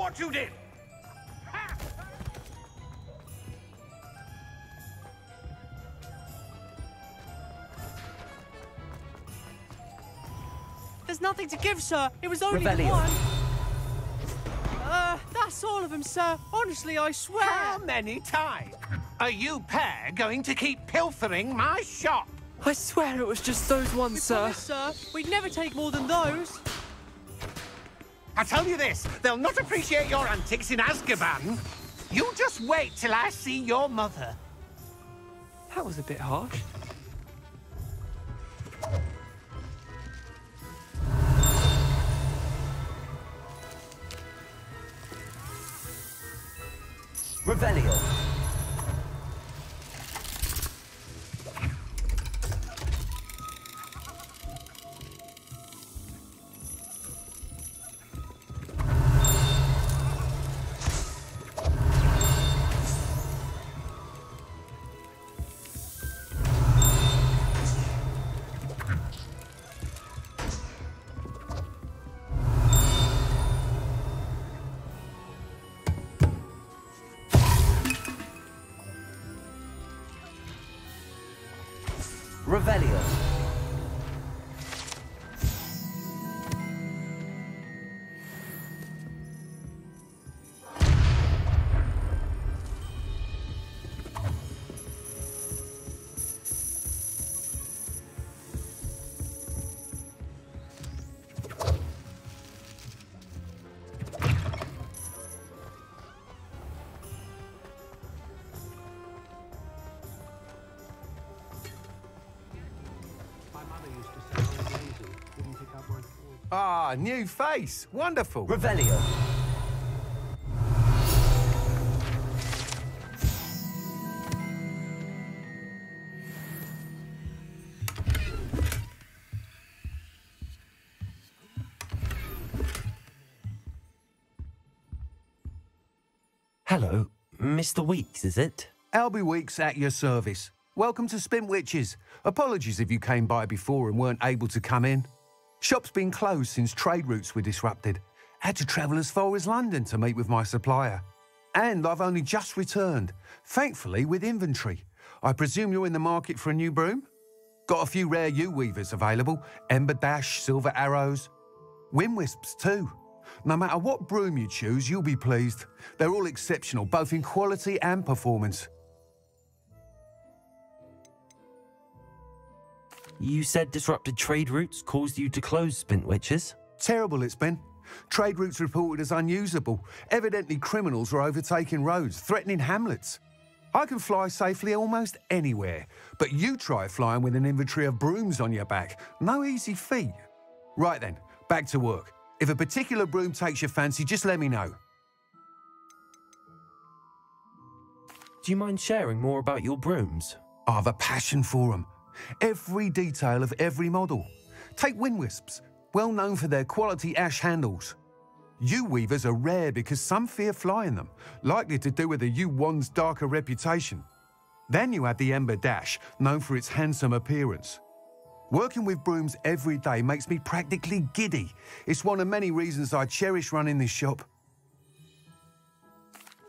what you did! There's nothing to give, sir. It was only the Revelio. one. That's all of them, sir. Honestly, I swear. How many times are you pair going to keep pilfering my shop? I swear it was just those ones, We sir. promise, sir. We'd never take more than those. I tell you this, they'll not appreciate your antics in Azkaban. You just wait till I see your mother. That was a bit harsh. Revelio. Revelio. Ah, new face. Wonderful. Revelio. Hello, Mr. Weeks, is it? Albie Weeks at your service. Welcome to Spintwitches. Apologies if you came by before and weren't able to come in. Shop's been closed since trade routes were disrupted. Had to travel as far as London to meet with my supplier. And I've only just returned, thankfully with inventory. I presume you're in the market for a new broom? Got a few rare U-weavers available, Ember Dash, Silver Arrows, Wind Wisps too. No matter what broom you choose, you'll be pleased. They're all exceptional, both in quality and performance. You said disrupted trade routes caused you to close Spintwitches? Terrible it's been. Trade routes reported as unusable. Evidently criminals were overtaking roads, threatening hamlets. I can fly safely almost anywhere, but you try flying with an inventory of brooms on your back. No easy feat. Right then, back to work. If a particular broom takes your fancy, just let me know. Do you mind sharing more about your brooms? I have a passion for them. Every detail of every model. Take Wind Wisps, well known for their quality ash handles. U-weavers are rare because some fear flying them, likely to do with the U-wand's darker reputation. Then you have the Ember Dash, known for its handsome appearance. Working with brooms every day makes me practically giddy. It's one of many reasons I cherish running this shop.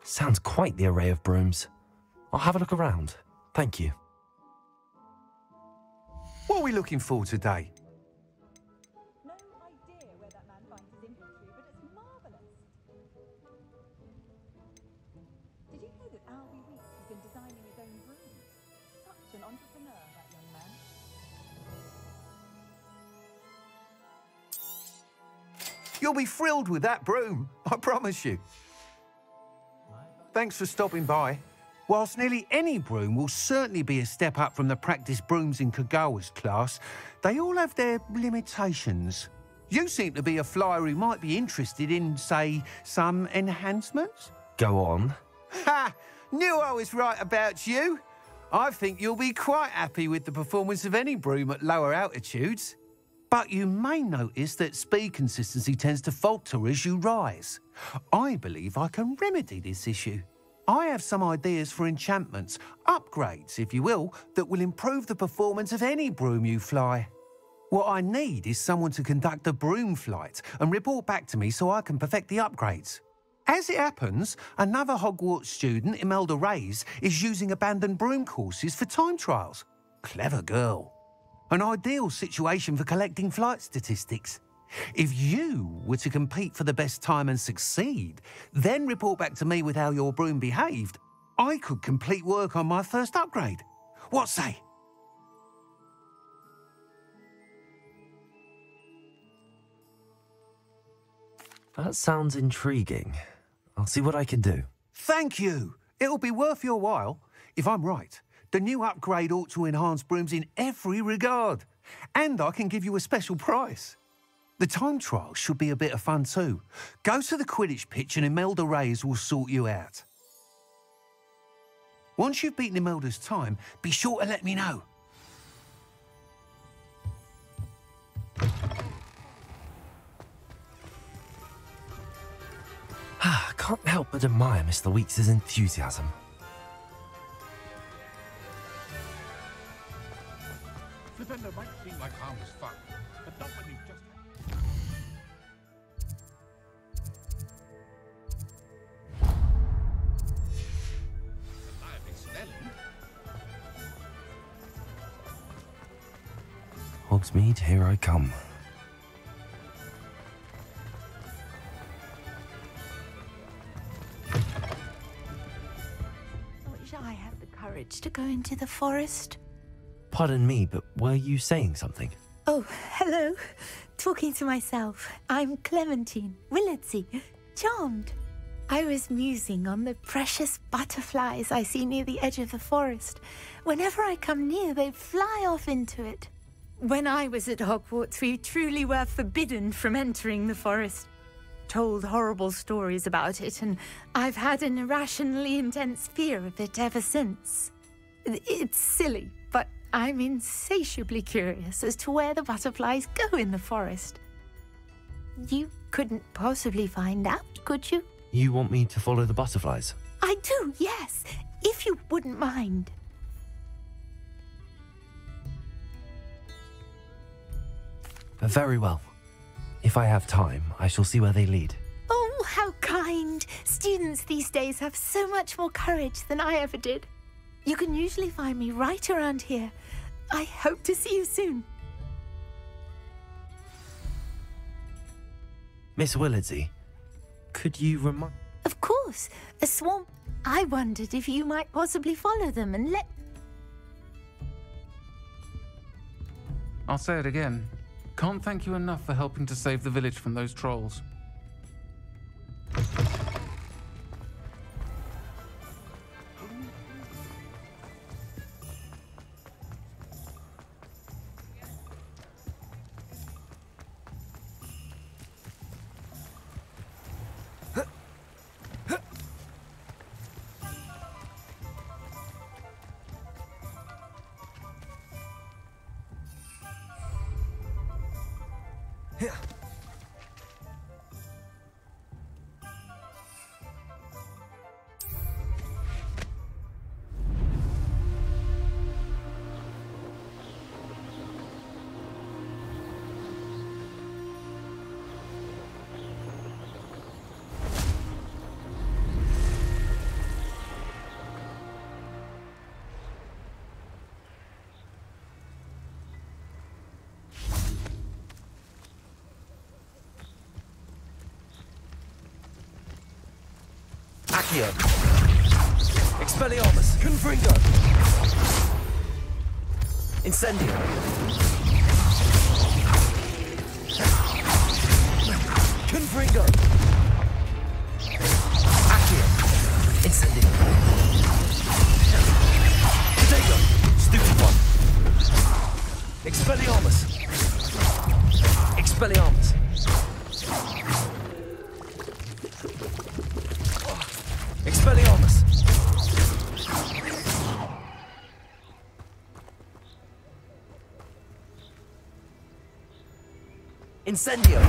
Sounds quite the array of brooms. I'll have a look around. Thank you. What are we looking for today? No idea where that man finds his inventory, but it's marvellous. Did you know that Albie Weeks has been designing his own brooms? Such an entrepreneur, that young man. You'll be thrilled with that broom, I promise you. Thanks for stopping by. Whilst nearly any broom will certainly be a step up from the practice brooms in Kagawa's class, they all have their limitations. You seem to be a flyer who might be interested in, say, some enhancements? Go on. Ha! Knew I was right about you. I think you'll be quite happy with the performance of any broom at lower altitudes. But you may notice that speed consistency tends to falter as you rise. I believe I can remedy this issue. I have some ideas for enchantments, upgrades, if you will, that will improve the performance of any broom you fly. What I need is someone to conduct a broom flight and report back to me so I can perfect the upgrades. As it happens, another Hogwarts student, Imelda Reyes, is using abandoned broom courses for time trials. Clever girl. An ideal situation for collecting flight statistics. If you were to compete for the best time and succeed, then report back to me with how your broom behaved, I could complete work on my first upgrade. What say? That sounds intriguing. I'll see what I can do. Thank you. It'll be worth your while. If I'm right, the new upgrade ought to enhance brooms in every regard. And I can give you a special price. The time trial should be a bit of fun too. Go to the Quidditch pitch and Imelda Reyes will sort you out. Once you've beaten Imelda's time, be sure to let me know. I can't help but admire Mr. Weeks' enthusiasm. Defender might seem like harmless fun, but not when you've just... Lively smelling. Hogsmeade, here I come. I had the courage to go into the forest. Pardon me, but were you saying something? Oh, hello. Talking to myself. I'm Clementine Willardsey. Charmed. I was musing on the precious butterflies I see near the edge of the forest. Whenever I come near, they fly off into it. When I was at Hogwarts, we truly were forbidden from entering the forest. Told horrible stories about it, and I've had an irrationally intense fear of it ever since. It's silly, but I'm insatiably curious as to where the butterflies go in the forest. You couldn't possibly find out, could you? You want me to follow the butterflies? I do, yes, if you wouldn't mind. Very well. If I have time, I shall see where they lead. Oh, how kind! Students these days have so much more courage than I ever did. You can usually find me right around here. I hope to see you soon. Miss Willardsey, could you remind... Of course, a swarm. I wondered if you might possibly follow them and let... I'll say it again. Can't thank you enough for helping to save the village from those trolls. Accio! Expelliarmus! Confringo! Incendio! Confringo! Accio! Incendio! Protego! Stupid one! Expelliarmus! Expelliarmus! Expelliarmus! Incendio!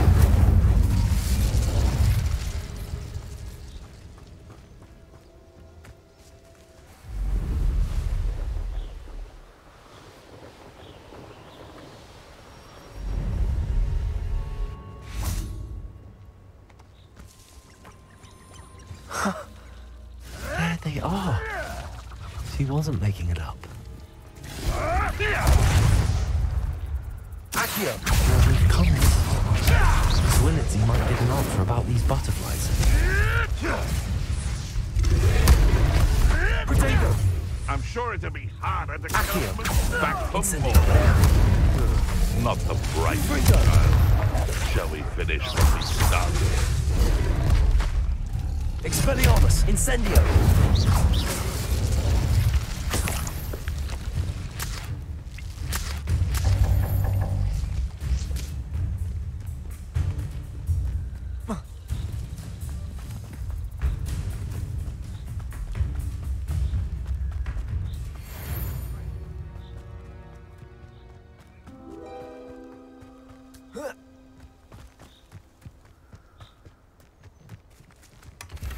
She wasn't making it up. Accio! Well, we've come. Miss Willitsy might get an answer about these butterflies. Potato! I'm sure it'll be harder to Accio! back home. Not the bright Frito! child. Shall we finish what we started? Expelliarmus! Incendio!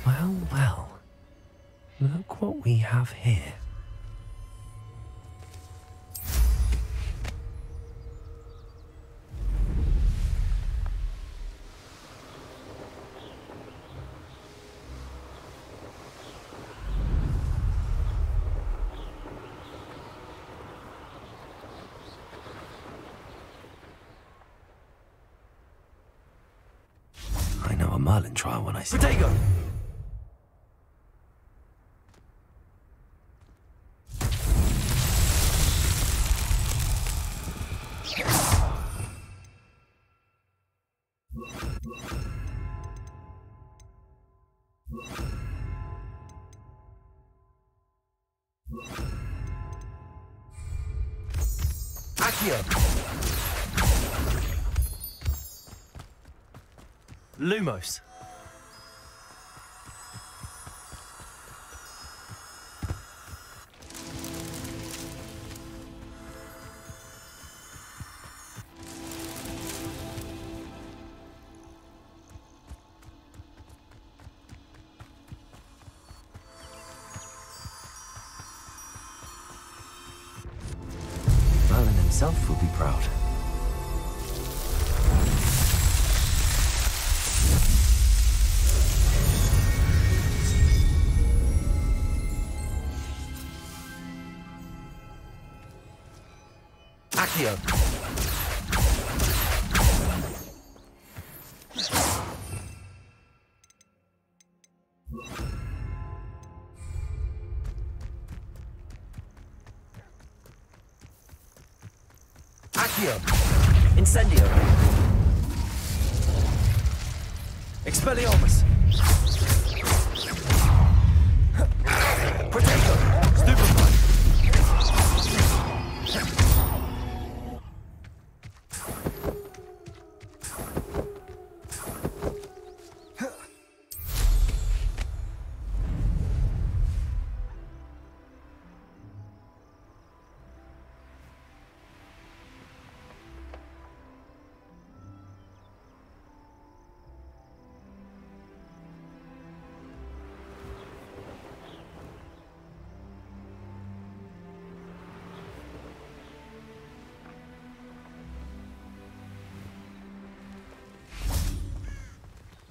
Well, well. Look what we have here. I know a Merlin trial when I see Potato! Accio! Lumos. Merlin himself will be proud. Accio! Accio! Incendio! Expelliarmus! Potato! Stupefy!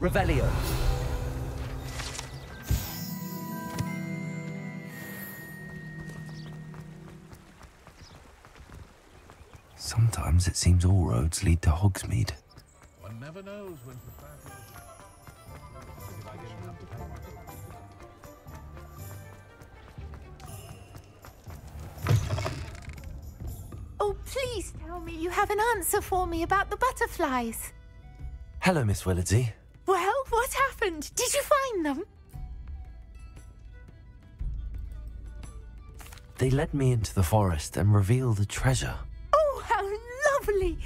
Revelio. Sometimes it seems all roads lead to Hogsmeade. One never knows when society Oh, please tell me you have an answer for me about the butterflies. Hello, Miss Willitsy. Well, what happened? Did you find them? They led me into the forest and revealed a treasure. Oh, how lovely!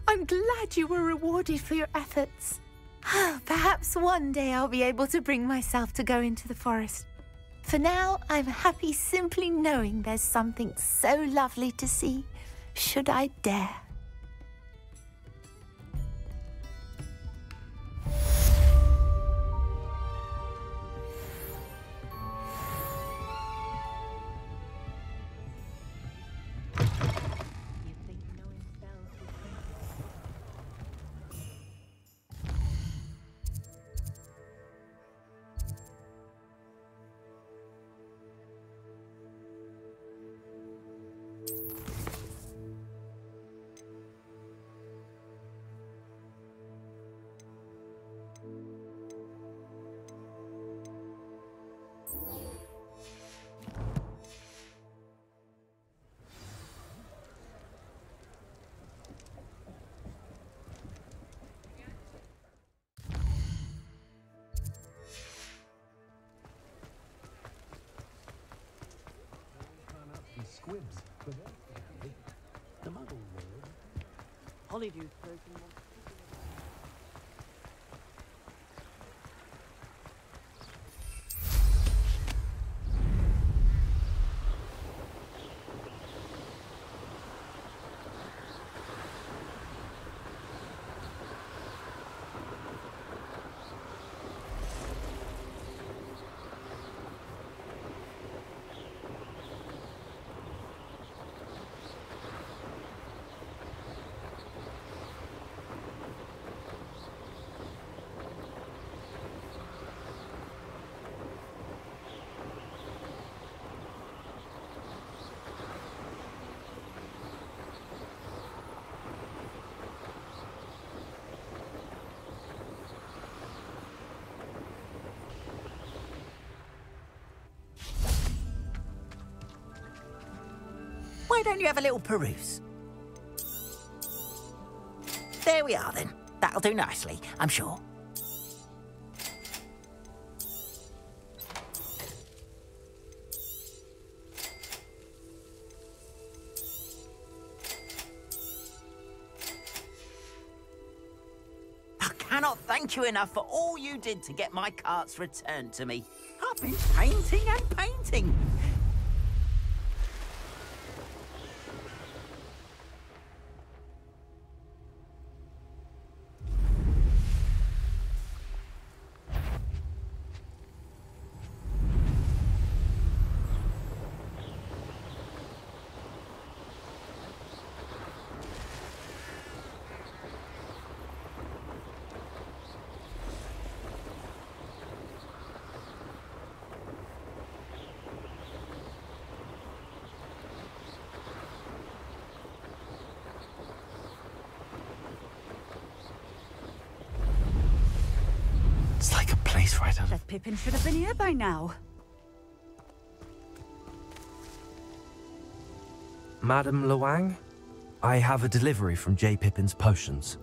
I'm glad you were rewarded for your efforts. Perhaps one day I'll be able to bring myself to go into the forest. For now, I'm happy simply knowing there's something so lovely to see, should I dare. squibs, but the muggle world. Honeydew. Why don't you have a little peruse? There we are then. That'll do nicely, I'm sure. I cannot thank you enough for all you did to get my carts returned to me. I've been painting and painting. It's like a place right out of... That Pippin should have been here by now. Madam Luang, I have a delivery from J. Pippin's Potions.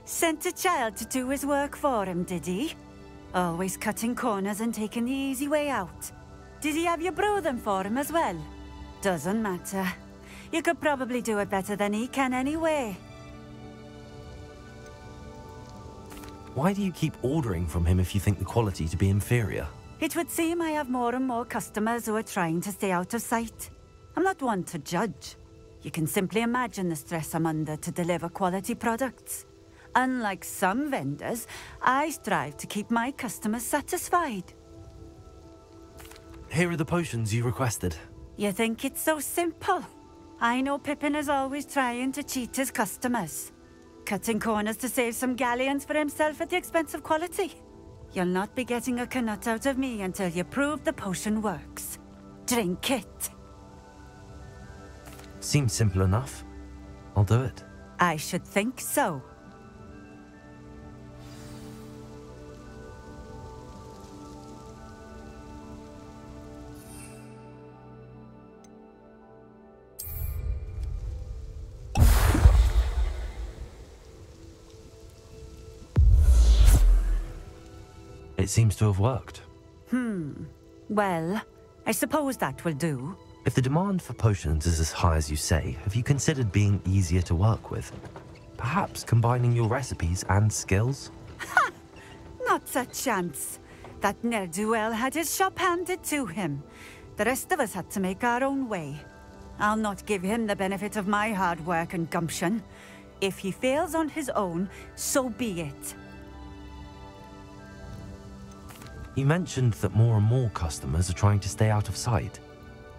Sent a child to do his work for him, did he? Always cutting corners and taking the easy way out. Did he have you brew them for him as well? Doesn't matter. You could probably do it better than he can anyway. Why do you keep ordering from him if you think the quality to be inferior? It would seem I have more and more customers who are trying to stay out of sight. I'm not one to judge. You can simply imagine the stress I'm under to deliver quality products. Unlike some vendors, I strive to keep my customers satisfied. Here are the potions you requested. You think it's so simple? I know Pippin is always trying to cheat his customers. Cutting corners to save some galleons for himself at the expense of quality. You'll not be getting a canut out of me until you prove the potion works. Drink it. Seems simple enough. I'll do it. I should think so. It seems to have worked. Well, I suppose that will do. If the demand for potions is as high as you say, have you considered being easier to work with? Perhaps combining your recipes and skills? Not a chance. That ne'er-do-well had his shop handed to him. The rest of us had to make our own way. I'll not give him the benefit of my hard work and gumption. If he fails on his own, so be it. You mentioned that more and more customers are trying to stay out of sight.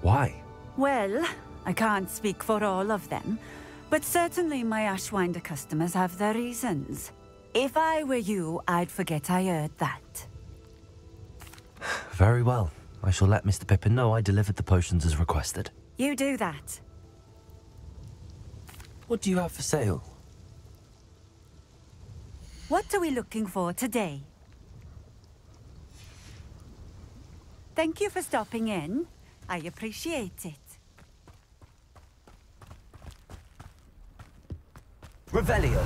Why? Well, I can't speak for all of them, but certainly my Ashwinder customers have their reasons. If I were you, I'd forget I heard that. Very well. I shall let Mr. Pippin know I delivered the potions as requested. You do that. What do you have for sale? What are we looking for today? Thank you for stopping in. I appreciate it. Revelio.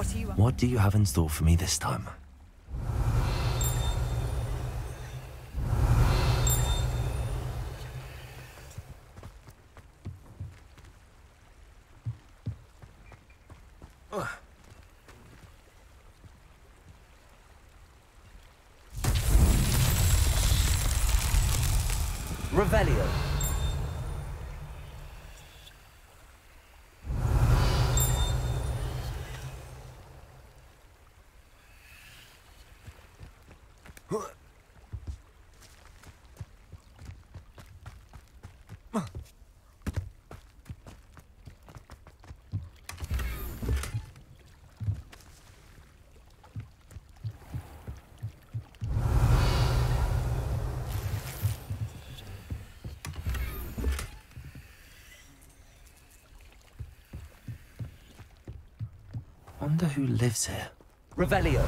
What are you... What do you have in store for me this time? Revelio. Wonder who lives here. Revelio.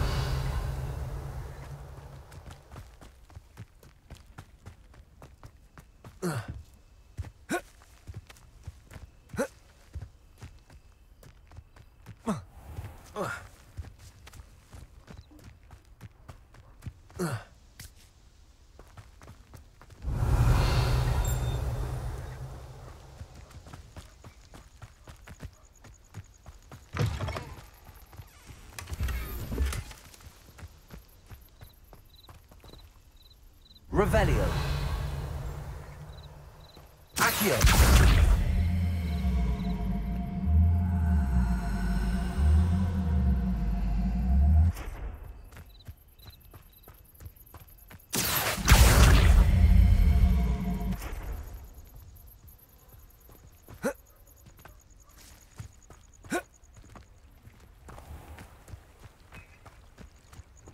Revelio. Accio.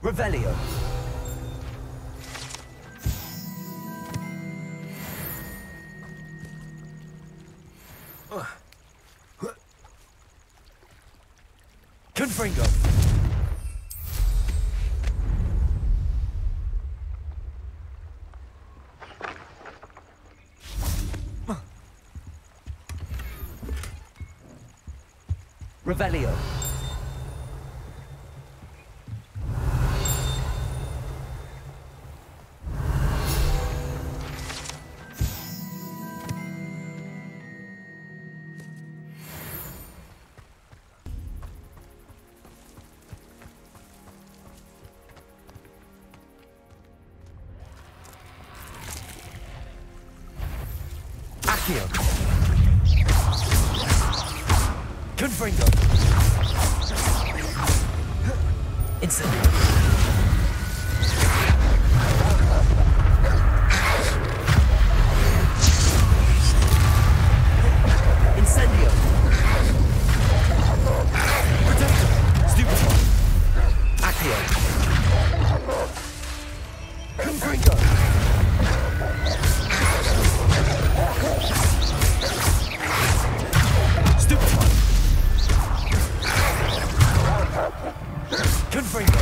Revelio. Confringo. Revelio. Accio. Confringo. Incendio. Incendio. Protector. Stupefy. Accio. Confringo. Stupefy. Confringo.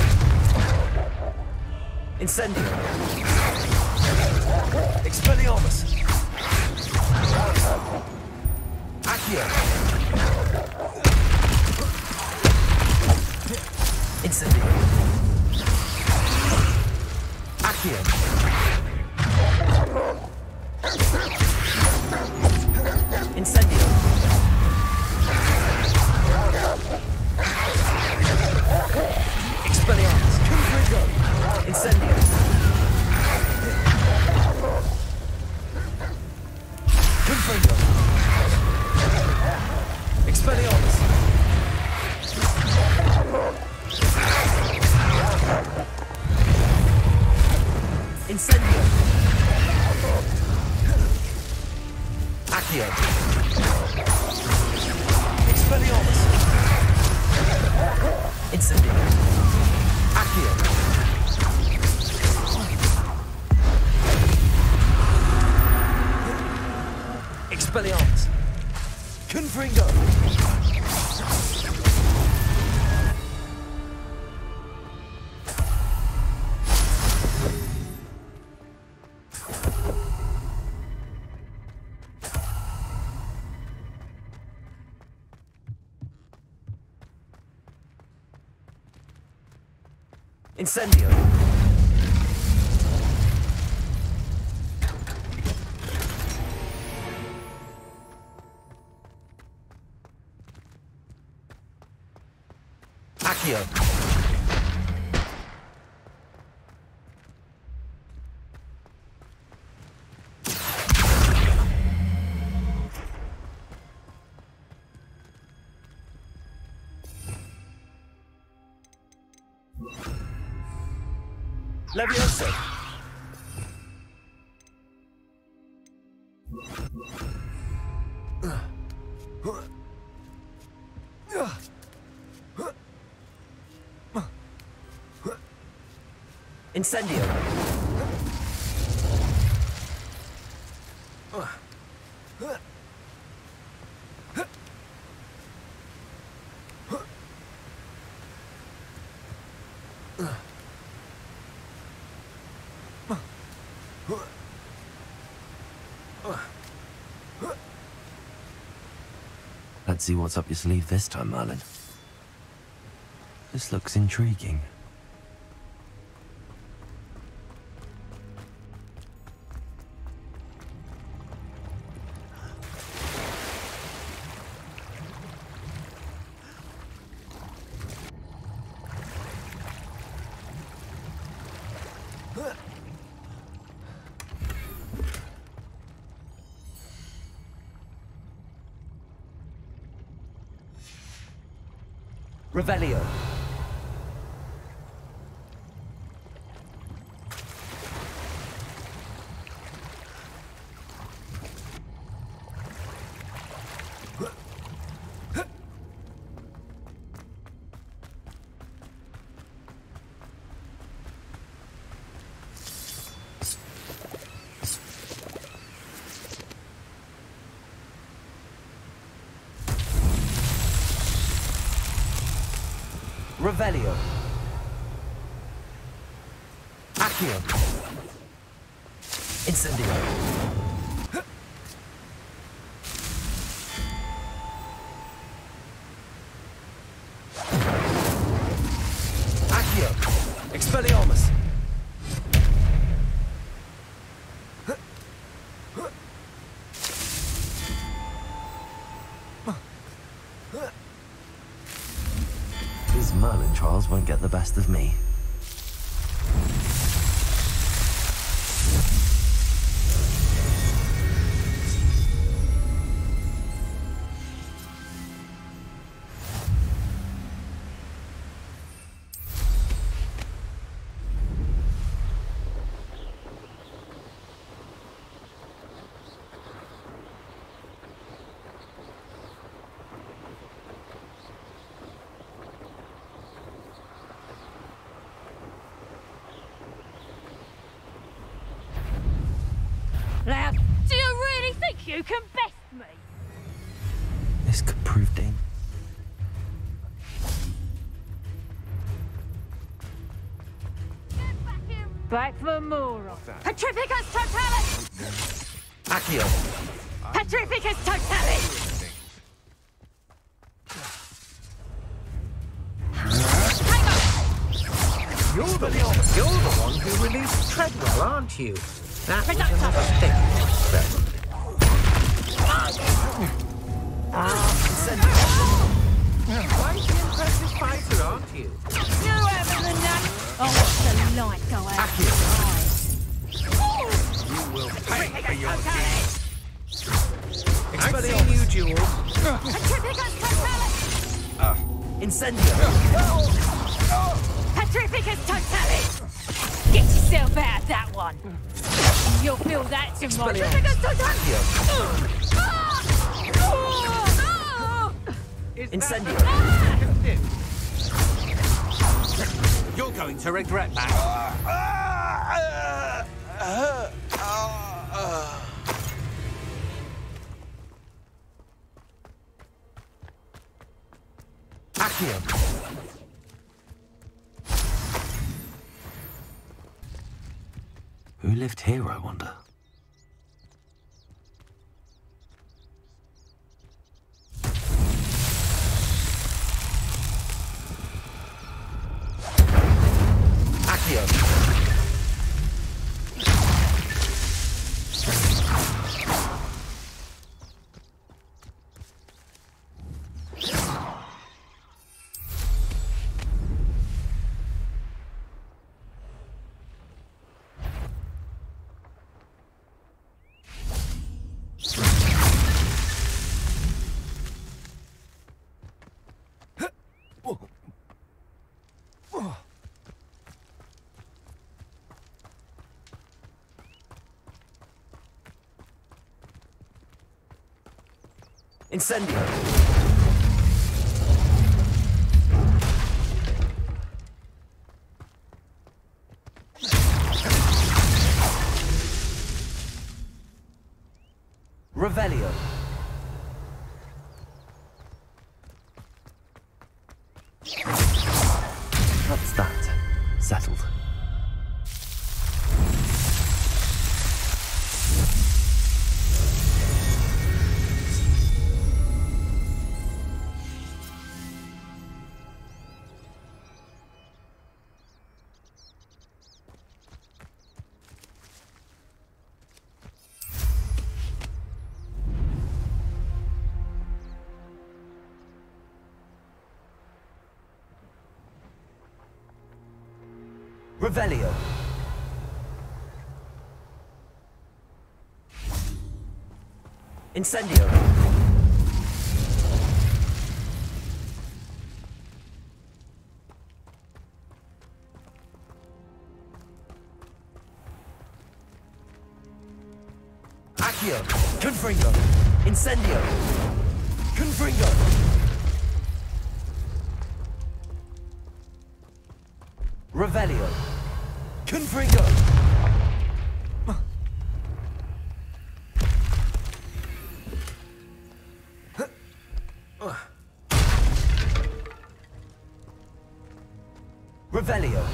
Incendio. Expelliarmus. Accio. Incendio. Accio. Incendio. Expelliarmus. Confringo. Incendio. Confringo. Expelliarmus. Incendio. Accio. Expelliarmus. Incendio. Accio. Expelliarmus. Confringo. Incendio. Accio. Levioso. Incendio. Let's see what's up your sleeve this time, Merlin. This looks intriguing. Revelio. Revelio. Accio. Incendio. Accio. Expelliarmus. These Merlin trials won't get the best of me. Now, do you really think you can best me? This could prove dangerous. Back for more. Petrificus totalis! Accio. Petrificus totalis! You're the one who released Treadwell, aren't you? That was a mistake. Quite an impressive fighter, aren't you? You having the nut? Oh, what's the light go out? You will pay for your deeds. I've seen you duel. Petrificus totalis! Incendio. Petrificus totalis! Get yourself out of that one. You'll feel that tomorrow. Petrificus totalis! Incendio. You're going to regret that. Accio. Who lived here, I wonder? Incendio. Revelio. That's that. Settled. Revelio. Incendio. Accio. Confringo. Incendio. Confringo. Revelio. Confringo. Revelio.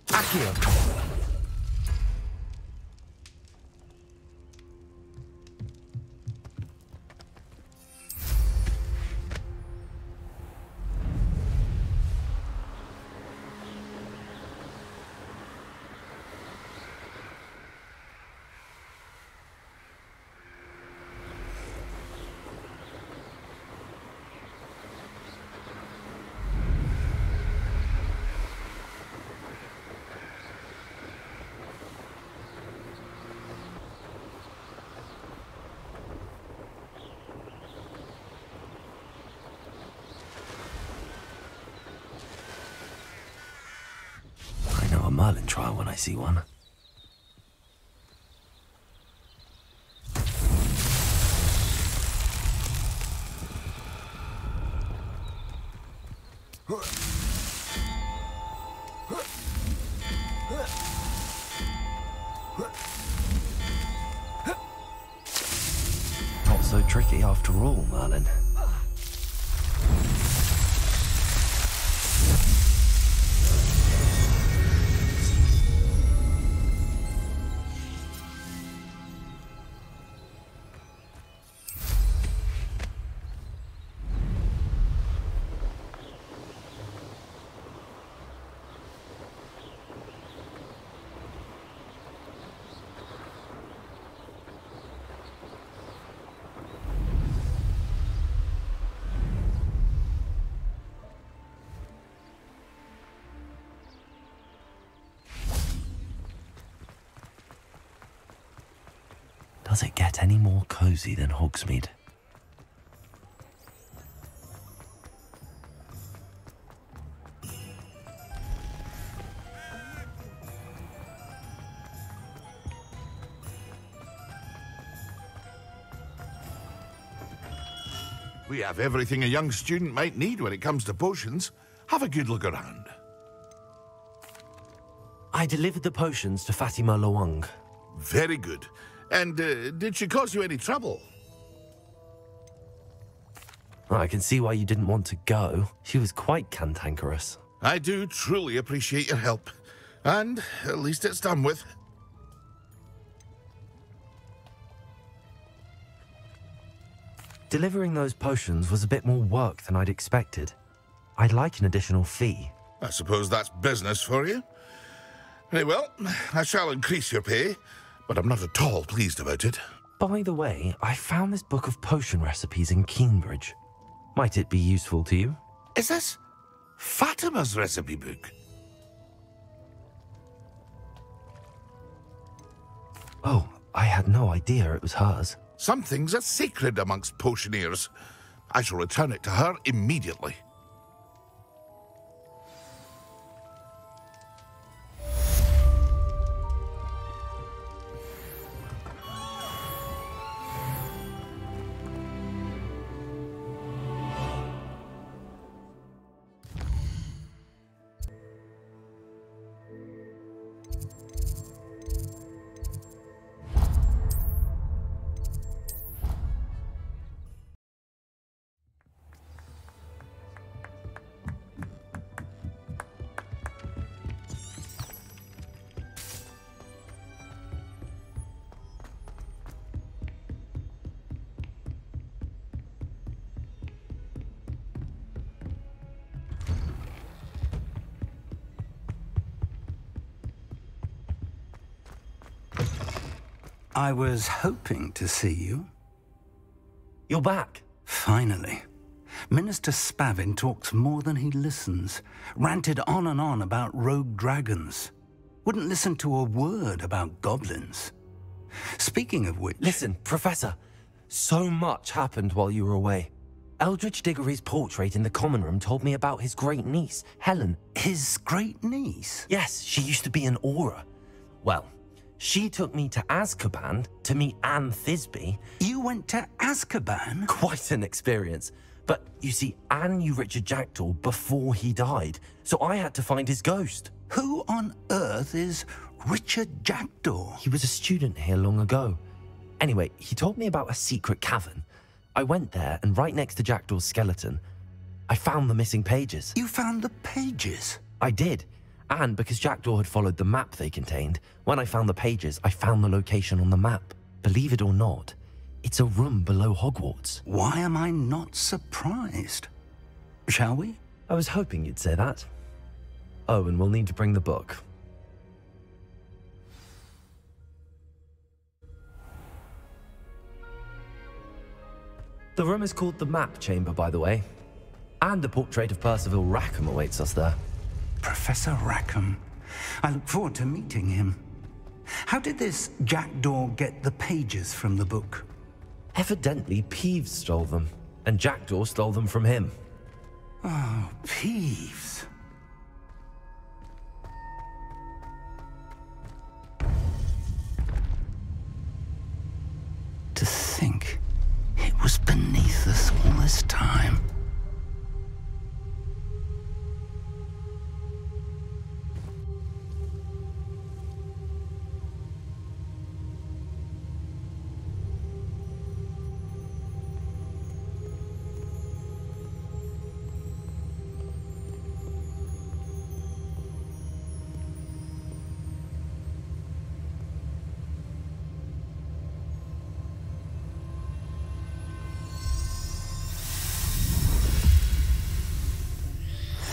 Accio. A Merlin trial when I see one. Not so tricky after all, Merlin. Does it get any more cozy than Hogsmeade? We have everything a young student might need when it comes to potions. Have a good look around. I delivered the potions to Fatima Loang. Very good. And did she cause you any trouble? I can see why you didn't want to go. She was quite cantankerous. I do truly appreciate your help. And at least it's done with. Delivering those potions was a bit more work than I'd expected. I'd like an additional fee. I suppose that's business for you. Very well, I shall increase your pay, but I'm not at all pleased about it. By the way, I found this book of potion recipes in Cambridge. Might it be useful to you? Is this Fatima's recipe book? Oh, I had no idea it was hers. Some things are sacred amongst potioneers. I shall return it to her immediately. I was hoping to see you. You're back. Finally. Minister Spavin talks more than he listens. Ranted on and on about rogue dragons. Wouldn't listen to a word about goblins. Speaking of which... Listen, Professor. So much happened while you were away. Eldridge Diggory's portrait in the common room told me about his great niece, Helen. His great niece? Yes, she used to be an Auror. Well, she took me to Azkaban to meet Anne Thisbe. You went to Azkaban? Quite an experience. But you see, Anne knew Richard Jackdaw before he died, so I had to find his ghost. Who on earth is Richard Jackdaw? He was a student here long ago. Anyway, he told me about a secret cavern. I went there, and right next to Jackdaw's skeleton, I found the missing pages. You found the pages? I did. And because Jackdaw had followed the map they contained, when I found the pages, I found the location on the map. Believe it or not, it's a room below Hogwarts. Why am I not surprised? Shall we? I was hoping you'd say that. Oh, and we'll need to bring the book. The room is called the Map Chamber, by the way. And the portrait of Percival Rackham awaits us there. Professor Rackham. I look forward to meeting him. How did this Jackdaw get the pages from the book? Evidently, Peeves stole them, and Jackdaw stole them from him. Oh, Peeves. To think it was beneath us all this time.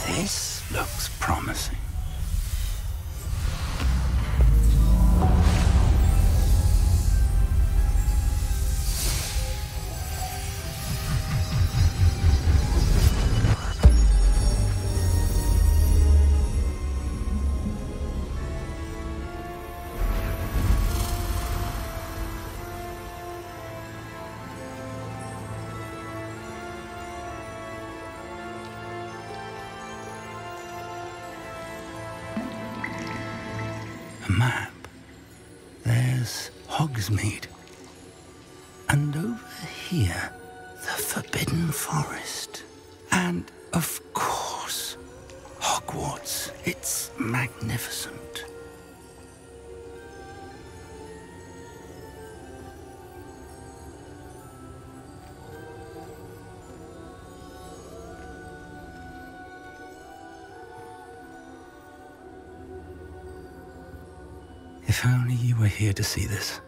This looks promising. A map. There's Hogsmeade. And over here, the Forbidden Forest. And, of course, Hogwarts. It's magnificent. If only you were here to see this.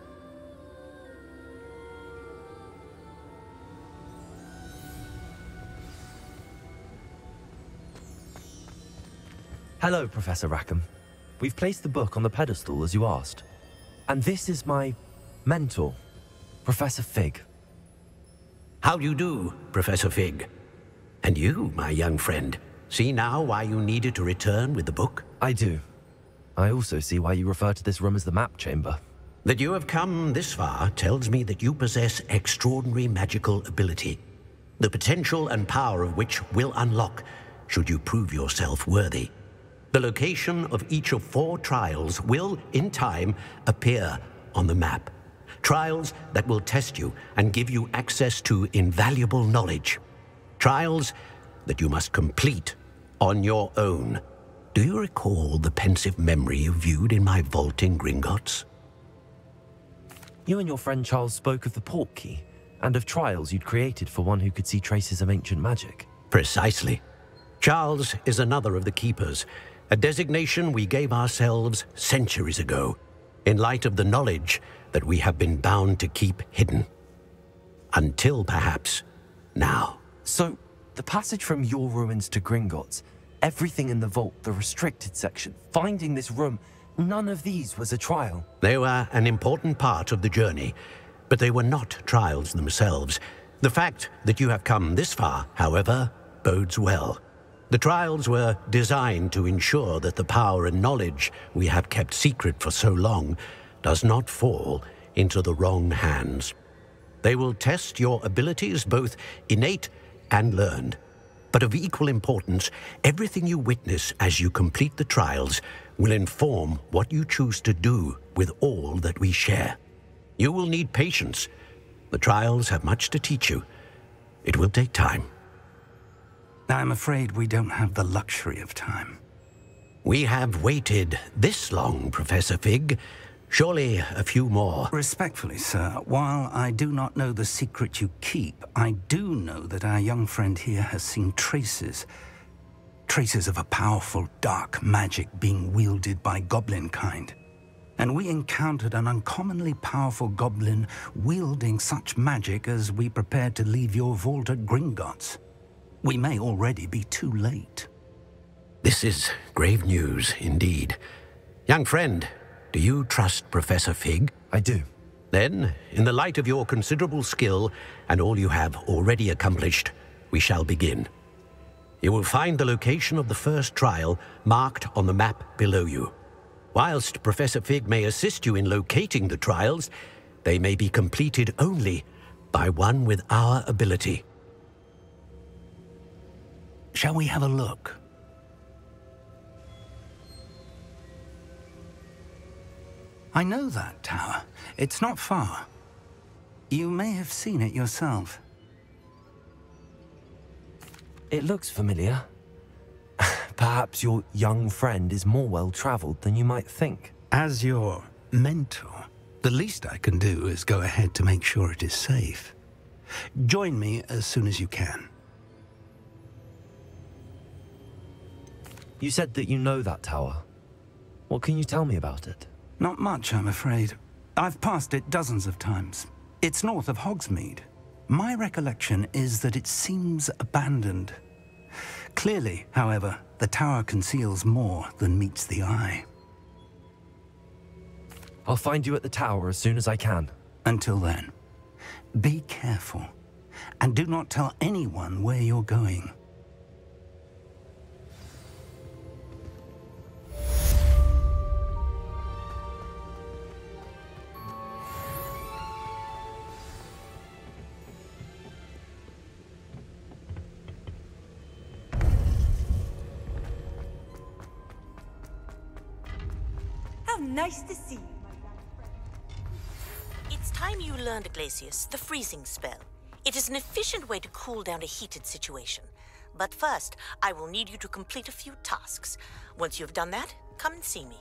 Hello, Professor Rackham. We've placed the book on the pedestal as you asked. And this is my mentor, Professor Fig. How do you do, Professor Fig? And you, my young friend, see now why you needed to return with the book? I do. I also see why you refer to this room as the Map Chamber. That you have come this far tells me that you possess extraordinary magical ability. the potential and power of which will unlock should you prove yourself worthy. The location of each of 4 trials will, in time, appear on the map. Trials that will test you and give you access to invaluable knowledge. Trials that you must complete on your own. Do you recall the pensive memory you viewed in my vault in Gringotts? You and your friend Charles spoke of the port key, and of trials you'd created for one who could see traces of ancient magic. Precisely. Charles is another of the keepers, a designation we gave ourselves centuries ago, in light of the knowledge that we have been bound to keep hidden. Until, perhaps, now. So, the passage from your ruins to Gringotts, everything in the vault, the restricted section, finding this room, none of these was a trial. They were an important part of the journey, but they were not trials themselves. The fact that you have come this far, however, bodes well. The trials were designed to ensure that the power and knowledge we have kept secret for so long does not fall into the wrong hands. They will test your abilities, both innate and learned. But of equal importance, everything you witness as you complete the trials will inform what you choose to do with all that we share. You will need patience. The trials have much to teach you. It will take time. I'm afraid we don't have the luxury of time. We have waited this long, Professor Fig. Surely a few more. Respectfully, sir, while I do not know the secret you keep, I do know that our young friend here has seen traces of a powerful dark magic being wielded by goblin kind. And we encountered an uncommonly powerful goblin wielding such magic as we prepared to leave your vault at Gringotts. We may already be too late. This is grave news indeed. Young friend, do you trust Professor Fig? I do. Then, in the light of your considerable skill and all you have already accomplished, we shall begin. You will find the location of the first trial marked on the map below you. Whilst Professor Fig may assist you in locating the trials, they may be completed only by one with our ability. Shall we have a look? I know that tower. It's not far. You may have seen it yourself. It looks familiar. Perhaps your young friend is more well-traveled than you might think. As your mentor, the least I can do is go ahead to make sure it is safe. Join me as soon as you can. You said that you know that tower. What can you tell me about it? Not much, I'm afraid. I've passed it dozens of times. It's north of Hogsmeade. My recollection is that it seems abandoned. Clearly, however, the tower conceals more than meets the eye. I'll find you at the tower as soon as I can. Until then, be careful, and do not tell anyone where you're going. Nice to see you, my young friend. It's time you learned, Glacius, the freezing spell. It is an efficient way to cool down a heated situation. But first, I will need you to complete a few tasks. Once you've done that, come and see me.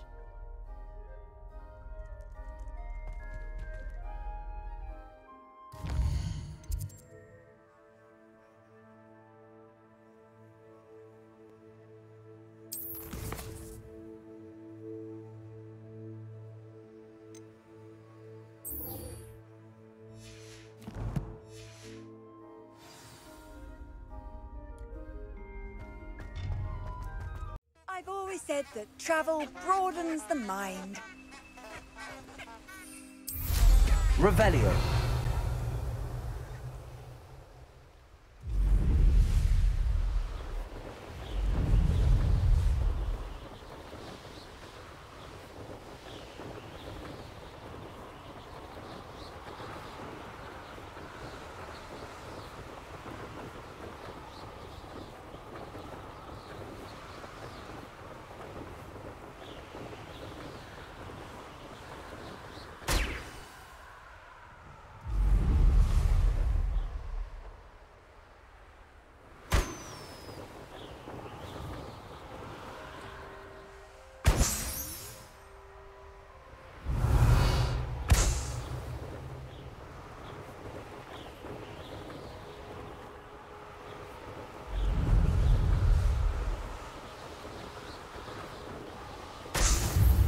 I've always said that travel broadens the mind. Revelio.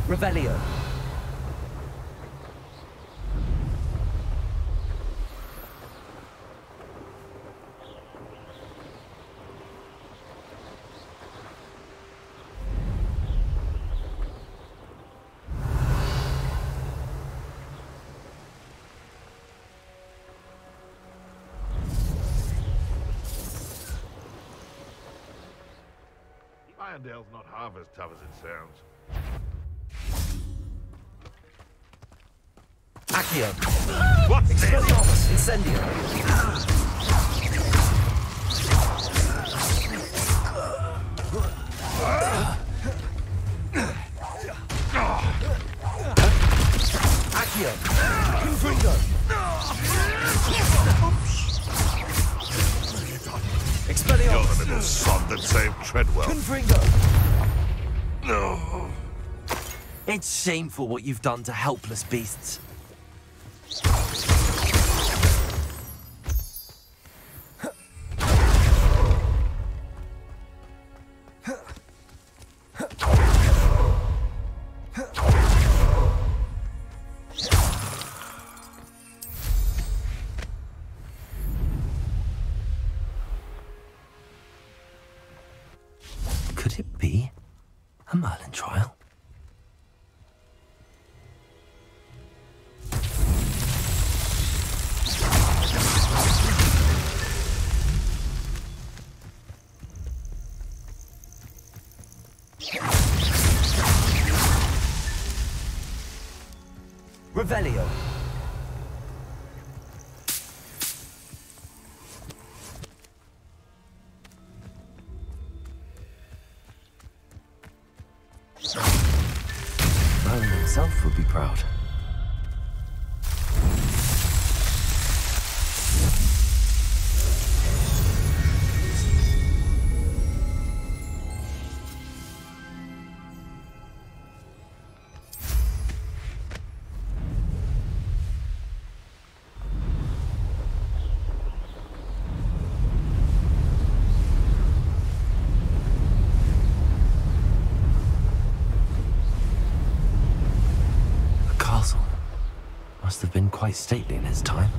Revelio. Irondale's not half as tough as it sounds. Accio. What's Expelliarmus. Incendio. Accio. Confringo. Expelliarmus. You're the little sod that saved Treadwell. Confringo. No. It's shameful what you've done to helpless beasts. Could it be a Merlin trial? Revelio. Merlin himself would be proud. Must have been quite stately in his time.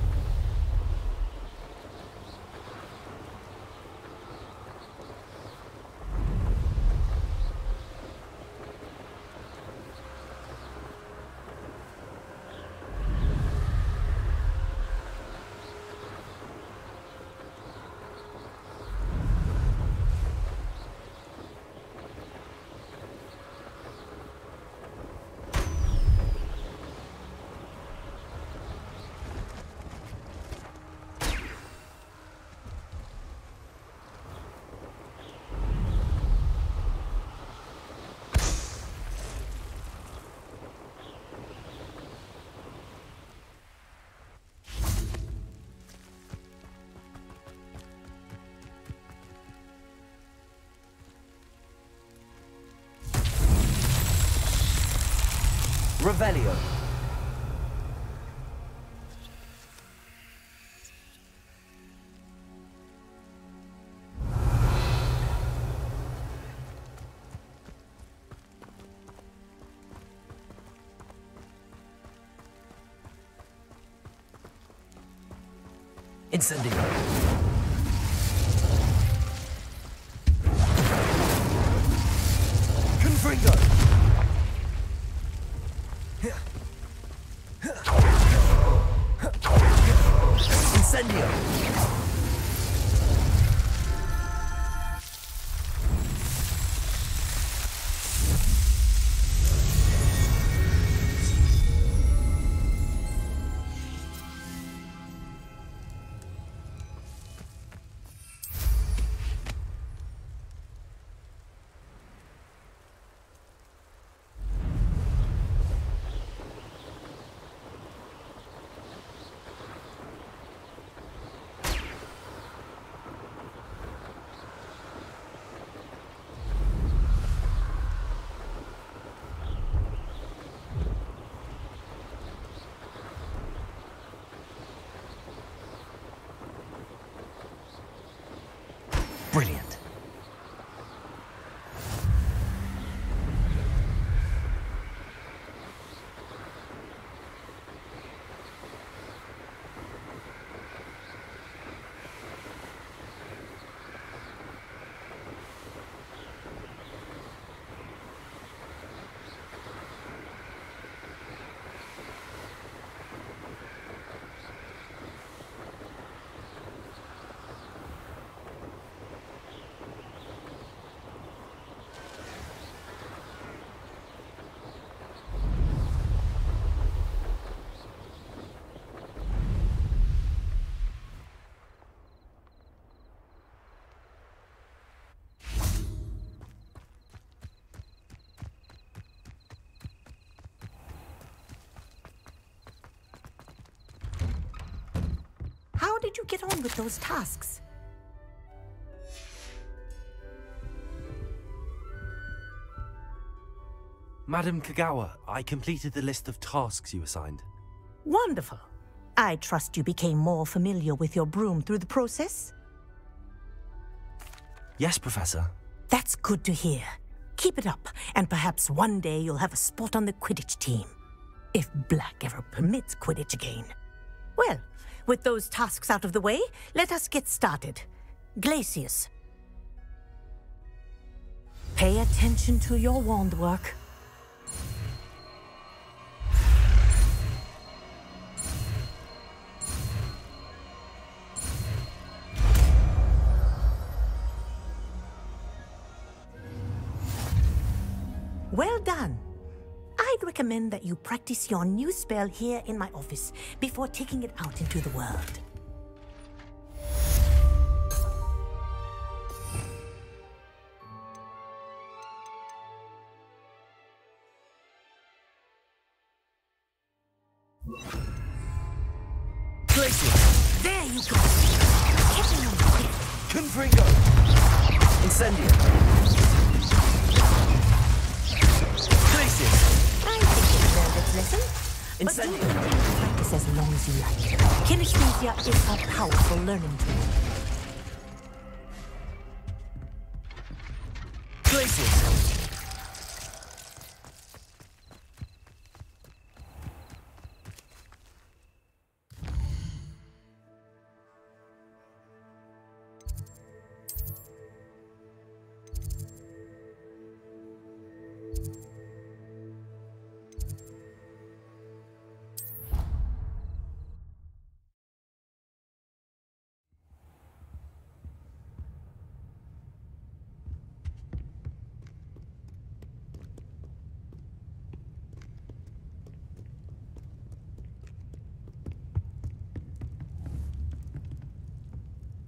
Revelio. Incendio. Confringo. Incendio. Brilliant. did you get on with those tasks? Madam Kagawa, I completed the list of tasks you assigned. Wonderful. I trust you became more familiar with your broom through the process? Yes, Professor. That's good to hear. Keep it up, and perhaps one day you'll have a spot on the Quidditch team. If Black ever permits Quidditch again. Well, with those tasks out of the way, let us get started. Glacius. Pay attention to your wand work. Well done. I'd recommend that you practice your new spell here in my office before taking it out into the world. Glacius! There you go! Hitting on the tip. Confringo! Incendio! I think you learned its lesson. But do continue to practice as long as you like. Kinesthesia is a powerful learning tool.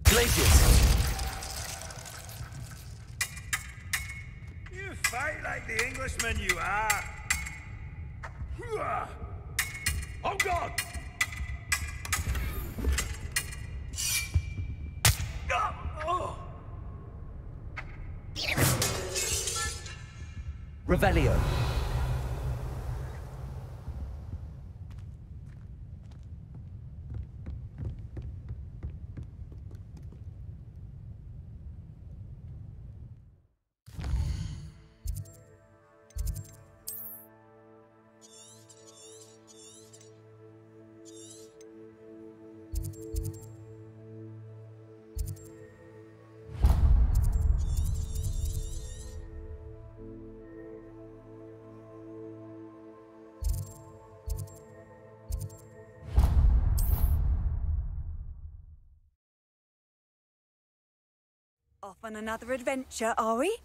Glacius! You fight like the Englishman you are. Oh God! Revelio. Off on another adventure, are we?